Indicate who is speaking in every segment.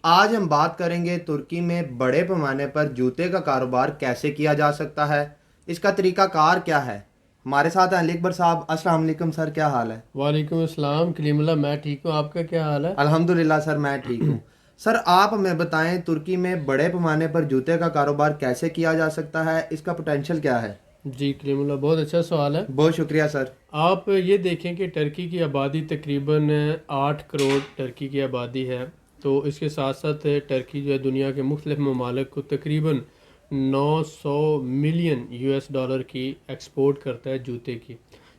Speaker 1: آج ہم بات کریں گے ترکی میں بڑے پیمانے پر جوتے کا کاروبار کیسے کیا جا سکتا ہے، اس کا طریقہ کار کیا ہے۔ ہمارے ساتھ ہیں علی اکبر صاحب۔ السلام علیکم سر، کیا حال ہے؟
Speaker 2: وعلیکم السلام کلیم اللہ، میں ٹھیک ہوں، آپ کا کیا حال ہے؟
Speaker 1: الحمدللہ سر، میں ٹھیک ہوں۔ سر آپ ہمیں بتائیں ترکی میں بڑے پیمانے پر جوتے کا کاروبار کیسے کیا جا سکتا ہے، اس کا پوٹینشیل کیا ہے؟
Speaker 2: جی کلیم اللہ، بہت اچھا سوال ہے۔
Speaker 1: بہت شکریہ سر۔
Speaker 2: آپ یہ دیکھیں کہ ٹرکی کی آبادی تقریباً 8 کروڑ ٹرکی کی آبادی ہے، تو اس کے ساتھ ساتھ ٹرکی جو ہے دنیا کے مختلف ممالک کو تقریباً 900 ملین US ڈالر کی ایکسپورٹ کرتا ہے جوتے کی،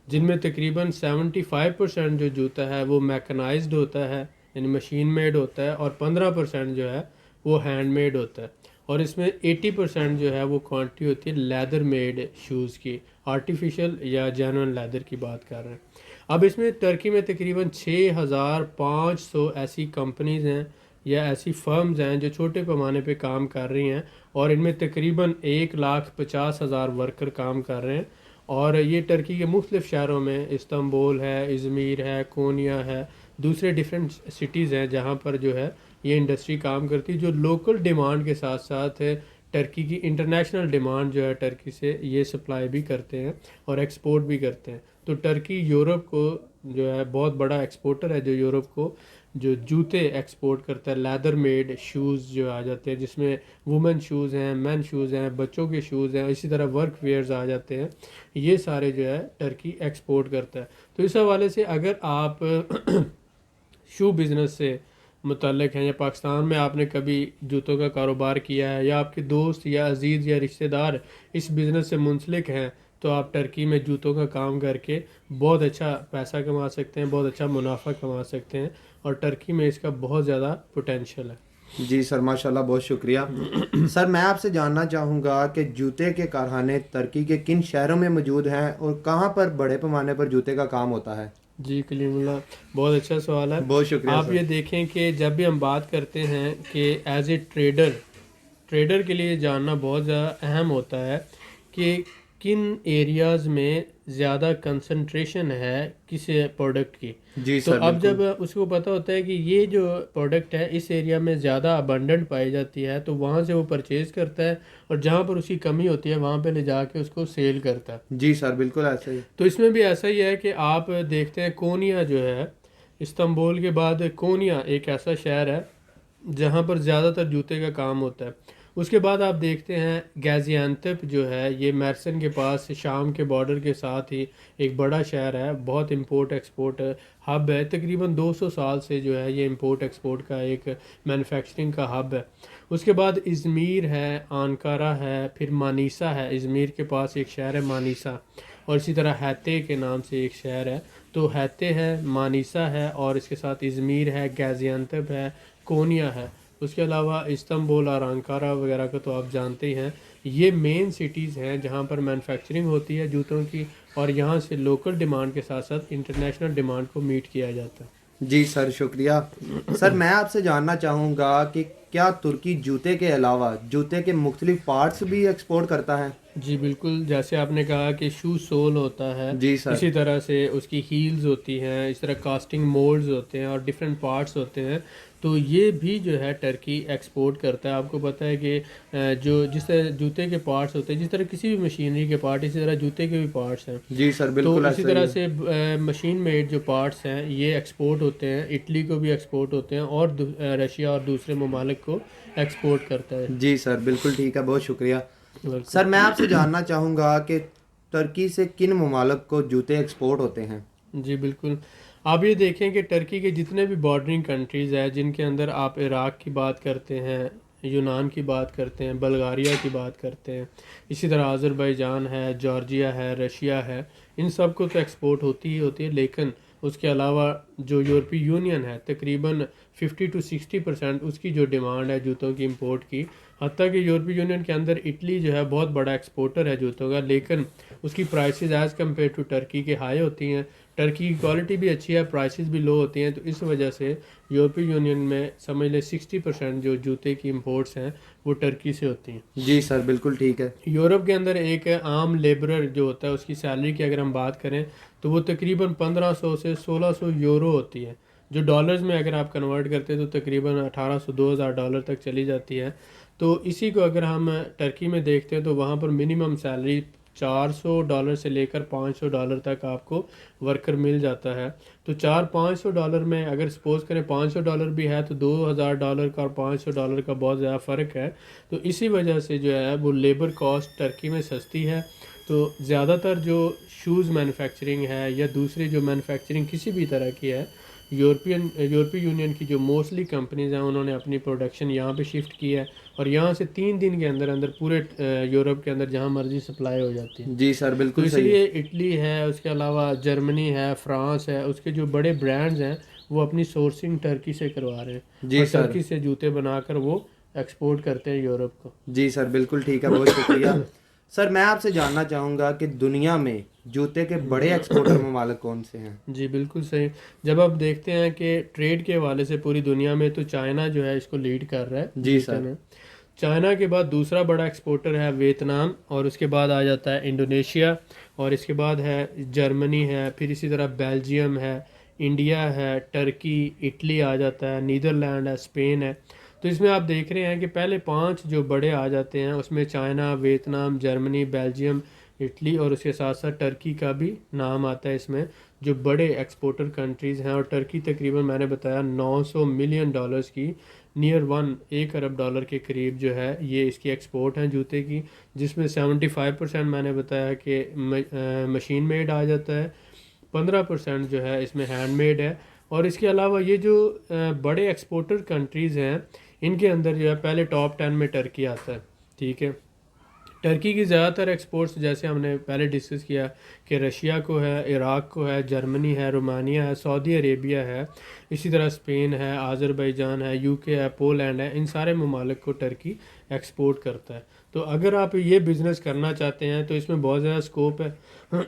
Speaker 2: جن میں تقریباً 75% جو جوتا ہے وہ میکنائزڈ ہوتا ہے، یعنی مشین میڈ ہوتا ہے، اور 15% جو ہے وہ ہینڈ میڈ ہوتا ہے، اور اس میں 80% جو ہے وہ کوانٹٹی ہوتی ہے لیدر میڈ شوز کی، آرٹیفیشل یا جینون لیدر کی بات کر رہے ہیں۔ اب اس میں ٹرکی میں تقریباً 6500 ایسی کمپنیز ہیں یا ایسی فرمز ہیں جو چھوٹے پیمانے پہ کام کر رہی ہیں، اور ان میں تقریباً 1,50,000 ورکر کام کر رہے ہیں، اور یہ ٹرکی کے مختلف شہروں میں استنبول ہے، ازمیر ہے، کونیا ہے، دوسرے ڈیفرنٹ سٹیز ہیں جہاں پر جو ہے یہ انڈسٹری کام کرتی ہے، جو لوکل ڈیمانڈ کے ساتھ ساتھ ٹرکی کی انٹرنیشنل ڈیمانڈ جو ہے ٹرکی سے یہ سپلائی بھی کرتے ہیں اور ایکسپورٹ بھی کرتے ہیں۔ تو ٹرکی یورپ کو جو ہے بہت بڑا ایکسپورٹر ہے، جو یورپ کو جو جوتے ایکسپورٹ کرتا ہے، لیدر میڈ شوز جو آ جاتے ہیں، جس میں وومن شوز ہیں، مین شوز ہیں، بچوں کے شوز ہیں، اسی طرح ورک ویئرز آ جاتے ہیں، یہ سارے جو ہے ٹرکی ایکسپورٹ کرتا ہے۔ تو اس حوالے سے اگر آپ شو بزنس سے متعلق ہیں یا پاکستان میں آپ نے کبھی جوتوں کا کاروبار کیا ہے، یا آپ کے دوست یا عزیز یا رشتہ دار اس بزنس سے منسلک ہیں، تو آپ ٹرکی میں جوتوں کا کام کر کے بہت اچھا پیسہ کما سکتے ہیں، بہت اچھا منافع کما سکتے ہیں، اور ٹرکی میں اس کا بہت زیادہ پوٹینشیل ہے۔
Speaker 1: جی سر، ماشاءاللہ، بہت شکریہ۔ سر میں آپ سے جاننا چاہوں گا کہ جوتے کے کارخانے ترکی کے کن شہروں میں موجود ہیں اور کہاں پر بڑے پیمانے پر جوتے کا کام ہوتا ہے؟
Speaker 2: جی کلیم اللہ، بہت اچھا سوال ہے۔
Speaker 1: بہت شکریہ
Speaker 2: آپ
Speaker 1: سر۔
Speaker 2: یہ دیکھیں کہ جب بھی ہم بات کرتے ہیں کہ ایز اے ٹریڈر کے لیے جاننا بہت زیادہ اہم ہوتا ہے کہ کن ایریاز میں زیادہ کنسنٹریشن ہے کس پروڈکٹ کی۔
Speaker 1: جی
Speaker 2: تو
Speaker 1: سر،
Speaker 2: اب
Speaker 1: بالکل۔
Speaker 2: جب اس کو پتہ ہوتا ہے کہ یہ جو پروڈکٹ ہے اس ایریا میں زیادہ ابنڈنٹ پائی جاتی ہے، تو وہاں سے وہ پرچیز کرتا ہے، اور جہاں پر اس کی کمی ہوتی ہے وہاں پہ لے جا کے اس کو سیل کرتا ہے۔
Speaker 1: جی سر، بالکل ایسا ہی۔
Speaker 2: تو اس میں بھی ایسا ہی ہے کہ آپ دیکھتے ہیں کونیا جو ہے، استنبول کے بعد کونیا ایک ایسا شہر ہے جہاں پر زیادہ تر جوتے کا کام ہوتا ہے۔ اس کے بعد آپ دیکھتے ہیں گازی انتپ جو ہے، یہ میرسن کے پاس شام کے بارڈر کے ساتھ ہی ایک بڑا شہر ہے، بہت امپورٹ ایکسپورٹ ہب ہے، تقریباً 200 سال سے جو ہے یہ امپورٹ ایکسپورٹ کا ایک مینوفیکچرنگ کا ہب ہے۔ اس کے بعد ازمیر ہے، آنکارا ہے، پھر مانیسا ہے، ازمیر کے پاس ایک شہر ہے مانیسا، اور اسی طرح ہیتے کے نام سے ایک شہر ہے۔ تو ہیتے ہے، مانیسا ہے، اور اس کے ساتھ ازمیر ہے، گازی انتپ ہے، کونیا ہے۔ اس کے علاوہ استنبول اور انکارا وغیرہ کا تو آپ جانتے ہی ہیں۔ یہ مین سٹیز ہیں جہاں پر مینوفیکچرنگ ہوتی ہے جوتوں کی، اور یہاں سے لوکل ڈیمانڈ کے ساتھ ساتھ انٹرنیشنل ڈیمانڈ کو میٹ کیا جاتا ہے۔
Speaker 1: جی سر، شکریہ۔ سر میں آپ سے جاننا چاہوں گا کہ کیا ترکی جوتے کے علاوہ جوتے کے مختلف پارٹس بھی ایکسپورٹ کرتا ہے؟
Speaker 2: جی بالکل، جیسے آپ نے کہا کہ شو سول ہوتا ہے،
Speaker 1: جی سر۔
Speaker 2: اسی طرح سے اس کی ہیلز ہوتی ہیں، اس طرح کاسٹنگ مولڈز ہوتے ہیں اور ڈفرینٹ پارٹس ہوتے ہیں، تو یہ بھی جو ہے ٹرکی ایکسپورٹ کرتا ہے۔ آپ کو پتہ ہے کہ جس طرح جوتے کے پارٹس ہوتے ہیں، جس طرح کسی بھی مشینری کے پارٹ، اسی طرح جوتے کے بھی پارٹس ہیں۔
Speaker 1: جی سر،
Speaker 2: تو
Speaker 1: بالکل
Speaker 2: اسی
Speaker 1: ایسا ہی
Speaker 2: طرح
Speaker 1: ہے۔
Speaker 2: سے مشین میڈ جو پارٹس ہیں یہ ایکسپورٹ ہوتے ہیں، اٹلی کو بھی ایکسپورٹ ہوتے ہیں، اور رشیا اور دوسرے ممالک کو ایکسپورٹ کرتا ہے۔
Speaker 1: جی سر، بالکل ٹھیک ہے، بہت شکریہ۔
Speaker 2: بالکل۔
Speaker 1: سر میں آپ سے جاننا چاہوں گا کہ ترکی سے کن ممالک کو جوتے ایکسپورٹ ہوتے ہیں؟
Speaker 2: جی بالکل، آپ یہ دیکھیں کہ ٹرکی کے جتنے بھی بارڈرنگ کنٹریز ہیں، جن کے اندر آپ عراق کی بات کرتے ہیں، یونان کی بات کرتے ہیں، بلغاریہ کی بات کرتے ہیں، اسی طرح آذربائیجان ہے، جارجیا ہے، رشیا ہے، ان سب کو تو ایکسپورٹ ہوتی ہی ہوتی ہے، لیکن اس کے علاوہ جو یورپی یونین ہے تقریباً 50 سے 60% اس کی جو ڈیمانڈ ہے جوتوں کی امپورٹ کی، حتیٰ کہ یورپی یونین کے اندر اٹلی جو ہے بہت بڑا ایکسپورٹر ہے جوتوں کا، لیکن اس کی prices as compare to Turkey کے ہائی ہوتی ہیں۔ ٹرکی کی کوالٹی بھی اچھی ہے، پرائسز بھی لو ہوتی ہیں، تو اس وجہ سے یورپی یونین میں سمجھ لیں 60% جو جوتے کی امپورٹس ہیں وہ ٹرکی سے ہوتی ہیں۔
Speaker 1: جی سر، بالکل ٹھیک ہے۔
Speaker 2: یورپ کے اندر ایک عام لیبرر جو ہوتا ہے اس کی سیلری کی اگر ہم بات کریں تو وہ تقریباً 1500 سے 1600 یورو ہوتی ہے، جو ڈالرز میں اگر آپ کنورٹ کرتے ہیں تو تقریباً 1800-2000 ڈالر تک چلی جاتی ہے. تو اسی کو اگر ہم ٹرکی میں دیکھتے ہیں تو وہاں پر منیمم سیلری $400 سے لے کر $500 تک آپ کو ورکر مل جاتا ہے. تو $400-500 میں اگر سپوز کریں $500 بھی ہے تو $2000 کا اور $500 کا بہت زیادہ فرق ہے. تو اسی وجہ سے جو ہے وہ لیبر کاسٹ ٹرکی میں سستی ہے. تو زیادہ تر جو شوز مینوفیکچرنگ ہے یا دوسری جو مینوفیکچرنگ کسی بھی طرح کی ہے، یورپی یونین کی جو موسٹلی کمپنیز ہیں انہوں نے اپنی پروڈکشن یہاں پہ شفٹ کی ہے، اور یہاں سے 3 دن کے اندر اندر پورے یورپ کے اندر جہاں مرضی سپلائی ہو جاتی ہے.
Speaker 1: جی سر
Speaker 2: تو
Speaker 1: بالکل
Speaker 2: اس
Speaker 1: صحیح.
Speaker 2: لیے اٹلی ہے، اس کے علاوہ جرمنی ہے، فرانس ہے، اس کے جو بڑے برانڈز ہیں وہ اپنی سورسنگ ٹرکی سے کروا رہے ہیں،
Speaker 1: جی
Speaker 2: اور
Speaker 1: سر.
Speaker 2: ٹرکی سے جوتے بنا کر وہ ایکسپورٹ کرتے ہیں یورپ کو.
Speaker 1: جی سر بالکل ٹھیک ہے، بہت شکریہ. سر میں آپ سے جاننا چاہوں گا کہ دنیا میں جوتے کے بڑے ایکسپورٹر ممالک کون سے ہیں؟
Speaker 2: جی بالکل صحیح. جب آپ دیکھتے ہیں کہ ٹریڈ کے حوالے سے پوری دنیا میں تو چائنا جو ہے اس کو لیڈ کر رہا ہے
Speaker 1: جی
Speaker 2: جوتے
Speaker 1: سر.
Speaker 2: میں. چائنا کے بعد دوسرا بڑا ایکسپورٹر ہے ویتنام، اور اس کے بعد آ جاتا ہے انڈونیشیا، اور اس کے بعد ہے جرمنی ہے، پھر اسی طرح بیلجیم ہے، انڈیا ہے، ٹرکی، اٹلی آ جاتا ہے، نیدرلینڈ ہے، اسپین ہے. تو اس میں آپ دیکھ رہے ہیں کہ پہلے 5 جو بڑے آ جاتے ہیں اس میں China, Vietnam, Germany, Belgium, Italy, اور اس کے ساتھ ساتھ ٹرکی کا بھی نام آتا ہے اس میں، جو بڑے ایکسپورٹر کنٹریز ہیں. اور ٹرکی تقریباً میں نے بتایا $900 ملین کی، نیئر 1 ارب کے قریب جو ہے یہ اس کی ایکسپورٹ ہیں جوتے کی، جس میں 75% میں نے بتایا کہ مشین میڈ آ جاتا ہے، 15% جو ہے اس میں ہینڈ میڈ ہے. اور اس کے علاوہ یہ جو بڑے ایکسپورٹر کنٹریز ہیں ان کے اندر جو ہے پہلے ٹاپ 10 میں ٹرکی آتا ہے. ٹھیک ہے. ٹرکی کی زیادہ تر ایکسپورٹس جیسے ہم نے پہلے ڈسکس کیا کہ رشیا کو ہے، عراق کو ہے، جرمنی ہے، رومانیہ ہے، سعودی عربیہ ہے، اسی طرح اسپین ہے، آذربائیجان ہے، یو کے ہے، پولینڈ ہے. ان سارے ممالک کو ٹرکی ایکسپورٹ کرتا ہے. تو اگر آپ یہ بزنس کرنا چاہتے ہیں تو اس میں بہت زیادہ اسکوپ ہے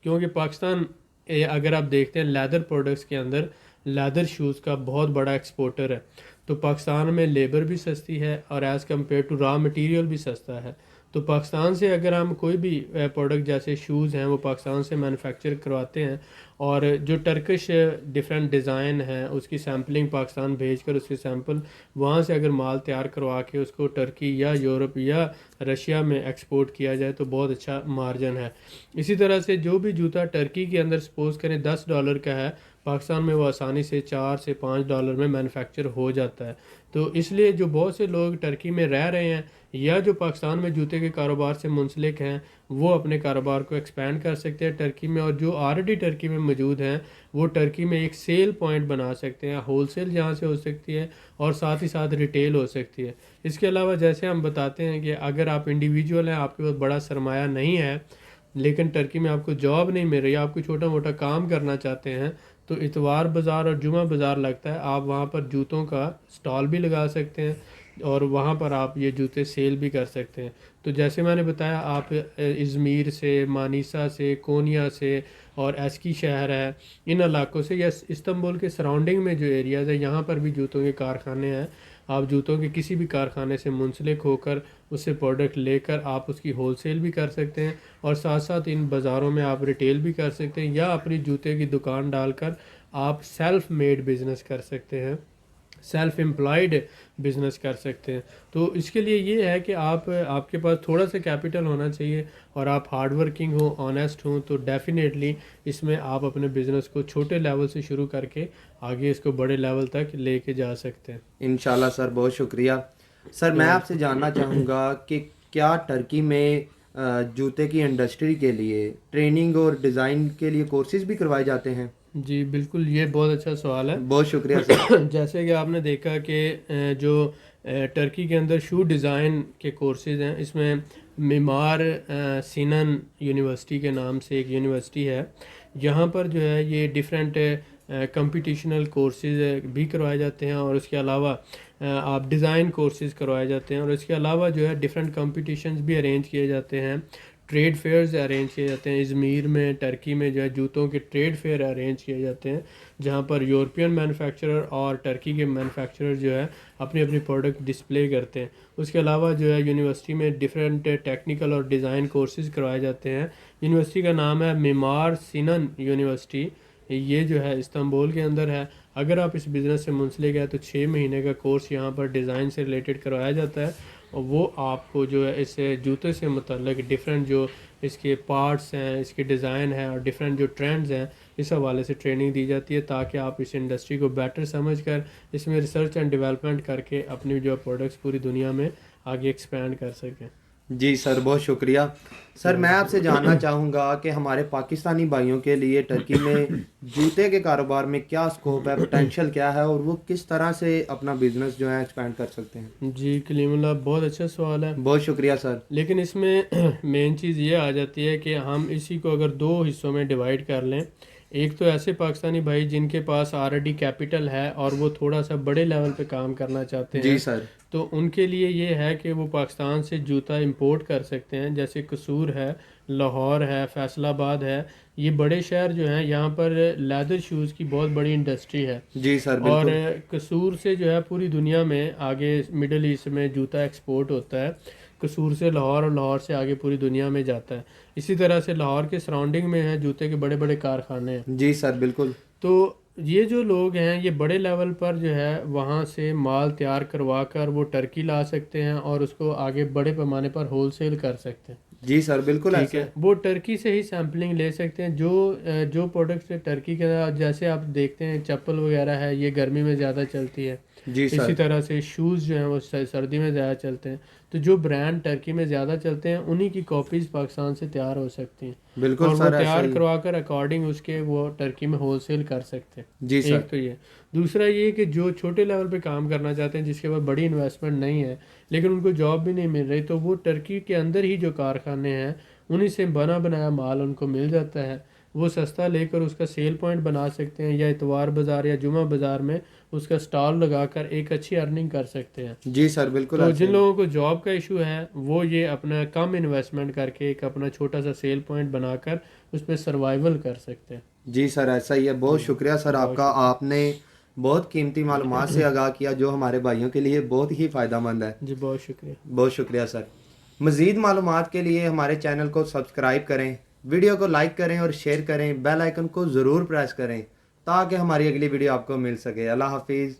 Speaker 2: کیونکہ پاکستان اگر آپ دیکھتے ہیں لیدر پروڈکٹس کے اندر لیدر شوز کا بہت بڑا ایکسپورٹر ہے. تو پاکستان میں لیبر بھی سستی ہے اور as compare to raw material بھی سستا ہے. تو پاکستان سے اگر ہم کوئی بھی پروڈکٹ جیسے شوز ہیں وہ پاکستان سے مینوفیکچر کرواتے ہیں، اور جو ٹرکش ڈیفرنٹ ڈیزائن ہے اس کی سیمپلنگ پاکستان بھیج کر اس کے سیمپل وہاں سے اگر مال تیار کروا کے اس کو ٹرکی یا یورپ یا رشیا میں ایکسپورٹ کیا جائے تو بہت اچھا مارجن ہے. اسی طرح سے جو بھی جوتا ٹرکی کے اندر سپوز کریں $10 کا ہے، پاکستان میں وہ آسانی سے $4 سے $5 میں مینوفیکچر ہو جاتا ہے. تو اس لیے جو بہت سے لوگ ٹرکی میں رہ رہے ہیں یا جو پاکستان میں جوتے کے کاروبار سے منسلک ہیں وہ اپنے کاروبار کو ایکسپینڈ کر سکتے ہیں ٹرکی میں، اور جو آلریڈی ٹرکی میں موجود ہیں وہ ٹرکی میں ایک سیل پوائنٹ بنا سکتے ہیں، ہول سیل جہاں سے ہو سکتی ہے اور ساتھ ہی ساتھ ریٹیل ہو سکتی ہے. اس کے علاوہ جیسے ہم بتاتے ہیں کہ اگر آپ انڈیویجول ہیں، آپ کے پاس بڑا سرمایہ نہیں ہے لیکن ٹرکی میں آپ کو جاب نہیں مل رہی، آپ کو چھوٹا موٹا کام کرنا چاہتے ہیں، تو اتوار بازار اور جمعہ بازار لگتا ہے، آپ وہاں پر جوتوں کا سٹال بھی لگا سکتے ہیں اور وہاں پر آپ یہ جوتے سیل بھی کر سکتے ہیں. تو جیسے میں نے بتایا آپ ازمیر سے، مانیسا سے، کونیا سے اور ایسکی شہر ہے، ان علاقوں سے یا استنبول کے سراؤنڈنگ میں جو ایریاز ہیں یہاں پر بھی جوتوں کے کارخانے ہیں. آپ جوتوں کے کسی بھی کارخانے سے منسلک ہو کر اس سے پروڈکٹ لے کر آپ اس کی ہول سیل بھی کر سکتے ہیں، اور ساتھ ساتھ ان بازاروں میں آپ ریٹیل بھی کر سکتے ہیں، یا اپنی جوتے کی دکان ڈال کر آپ سیلف میڈ بزنس کر سکتے ہیں، سیلف امپلائڈ بزنس کر سکتے ہیں. تو اس کے لیے یہ ہے کہ آپ کے پاس تھوڑا سا کیپٹل ہونا چاہیے اور آپ ہارڈ ورکنگ ہوں، آنیسٹ ہوں، تو ڈیفینیٹلی اس میں آپ اپنے بزنس کو چھوٹے لیول سے شروع کر کے آگے اس کو بڑے لیول تک لے کے جا سکتے ہیں.
Speaker 1: انشاءاللہ سر بہت شکریہ. سر میں آپ سے جاننا چاہوں گا کہ کیا ٹرکی میں جوتے کی انڈسٹری کے لیے ٹریننگ اور ڈیزائن کے لیے کورسز بھی کروائے جاتے ہیں؟
Speaker 2: جی بالکل، یہ بہت اچھا سوال ہے.
Speaker 1: بہت شکریہ سر.
Speaker 2: جیسے کہ آپ نے دیکھا کہ جو ٹرکی کے اندر شو ڈیزائن کے کورسز ہیں، اس میں معمار سینن یونیورسٹی کے نام سے ایک یونیورسٹی ہے، یہاں پر جو ہے یہ ڈیفرنٹ کمپٹیشنل کورسز بھی کروائے جاتے ہیں، اور اس کے علاوہ آپ ڈیزائن کورسز کروائے جاتے ہیں، اور اس کے علاوہ جو ہے ڈیفرنٹ کمپٹیشنز بھی ارینج کیے جاتے ہیں، ٹریڈ فیئرز ارینج کیے جاتے ہیں. ازمیر میں ٹرکی میں جو ہے جوتوں کے ٹریڈ فیئر ارینج کیے جاتے ہیں جہاں پر یورپین مینوفیکچرر اور ٹرکی کے مینوفیکچرر جو ہے اپنی اپنی پروڈکٹ ڈسپلے کرتے ہیں. اس کے علاوہ جو ہے یونیورسٹی میں ڈفرینٹ ٹیکنیکل اور ڈیزائن کورسز کروائے جاتے ہیں. یونیورسٹی کا نام ہے معمار سینن یونیورسٹی. یہ جو ہے استنبول کے اندر ہے. اگر آپ اس بزنس سے منسلک ہے تو 6 مہینے کا کورس یہاں پر ڈیزائن سے ریلیٹڈ کروایا جاتا ہے, اور وہ آپ کو جو ہے اس جوتے سے متعلق ڈفرینٹ جو اس کے پارٹس ہیں, اس کے ڈیزائن ہے, اور ڈفرینٹ جو ٹرینڈز ہیں, اس حوالے سے ٹریننگ دی جاتی ہے تاکہ آپ اس انڈسٹری کو بیٹر سمجھ کر اس میں ریسرچ اینڈ ڈیولپمنٹ کر کے اپنی جو پروڈکٹس پوری دنیا میں آگے ایکسپینڈ کر سکیں.
Speaker 1: جی سر, بہت شکریہ سر. میں آپ سے جاننا چاہوں گا کہ ہمارے پاکستانی بھائیوں کے لیے ٹرکی میں جوتے کے کاروبار میں کیا اسکوپ ہے, پوٹینشیل کیا ہے, اور وہ کس طرح سے اپنا بزنس جو ہے ایکسپینڈ کر سکتے ہیں؟
Speaker 2: جی کلیم اللہ, بہت اچھا سوال ہے.
Speaker 1: بہت شکریہ سر.
Speaker 2: لیکن اس میں مین چیز یہ آ جاتی ہے کہ ہم اسی کو اگر 2 حصوں میں ڈیوائڈ کر لیں. ایک تو ایسے پاکستانی بھائی جن کے پاس آلریڈی کیپٹل ہے اور وہ تھوڑا سا بڑے لیول پہ کام کرنا چاہتے ہیں.
Speaker 1: جی سر.
Speaker 2: تو ان کے لیے یہ ہے کہ وہ پاکستان سے جوتا امپورٹ کر سکتے ہیں, جیسے قصور ہے, لاہور ہے, فیصل آباد ہے. یہ بڑے شہر جو ہیں, یہاں پر لیدر شوز کی بہت بڑی انڈسٹری ہے.
Speaker 1: جی سر,
Speaker 2: اور
Speaker 1: بالکل.
Speaker 2: قصور سے جو ہے پوری دنیا میں آگے مڈل ایسٹ میں جوتا ایکسپورٹ ہوتا ہے. قصور سے لاہور, اور لاہور سے آگے پوری دنیا میں جاتا ہے. اسی طرح سے لاہور کے سراؤنڈنگ میں ہیں جوتے کے بڑے بڑے کارخانے ہیں.
Speaker 1: جی سر, بالکل.
Speaker 2: تو یہ جو لوگ ہیں یہ بڑے لیول پر جو ہے وہاں سے مال تیار کروا کر وہ ٹرکی لا سکتے ہیں اور اس کو آگے بڑے پیمانے پر ہول سیل کر سکتے ہیں.
Speaker 1: جی سر, بالکل.
Speaker 2: ٹھیک ہے, وہ ٹرکی سے ہی سیمپلنگ لے سکتے ہیں. جو پروڈکٹس ٹرکی کے اندر, جیسے آپ دیکھتے ہیں چپل وغیرہ ہے, یہ گرمی میں زیادہ چلتی ہے.
Speaker 1: جی سر.
Speaker 2: اسی طرح سے شوز جو ہیں وہ سردی میں زیادہ چلتے ہیں. تو جو برانڈ ٹرکی میں زیادہ چلتے ہیں انہی کی کاپیز پاکستان سے تیار ہو سکتی ہیں.
Speaker 1: بالکل
Speaker 2: اور
Speaker 1: سر,
Speaker 2: وہ تیار کروا کر اکارڈنگ اس کے وہ ٹرکی میں ہول سیل کر سکتے ہیں.
Speaker 1: جی سر.
Speaker 2: ایک تو یہ. دوسرا یہ کہ جو چھوٹے لیول پہ کام کرنا چاہتے ہیں, جس کے پاس بڑی انویسٹمنٹ نہیں ہے لیکن ان کو جاب بھی نہیں مل رہی, تو وہ ٹرکی کے اندر ہی جو کارخانے ہیں انہی سے بنا بنایا مال ان کو مل جاتا ہے. وہ سستا لے کر اس کا سیل پوائنٹ بنا سکتے ہیں, یا اتوار بازار یا جمعہ بازار میں اس کا سٹال لگا کر ایک اچھی ارننگ کر سکتے ہیں.
Speaker 1: جی سر, بالکل.
Speaker 2: تو جن لوگوں کو جاب کا ایشو ہے وہ یہ اپنا کم انویسٹمنٹ کر کے ایک اپنا چھوٹا سا سیل پوائنٹ بنا کر اس پہ سروائیول کر سکتے ہیں.
Speaker 1: جی سر, ایسا ہی ہے. بہت شکریہ سر آپ کا. آپ نے بہت قیمتی معلومات سے آگاہ کیا جو ہمارے بھائیوں کے لیے بہت ہی فائدہ مند ہے.
Speaker 2: جی بہت شکریہ.
Speaker 1: بہت شکریہ سر. مزید معلومات کے لیے ہمارے چینل کو سبسکرائب کریں, ویڈیو کو لائک کریں اور شیئر کریں, بیل آئیکن کو ضرور پریس کریں تاکہ ہماری اگلی ویڈیو آپ کو مل سکے. اللہ حافظ.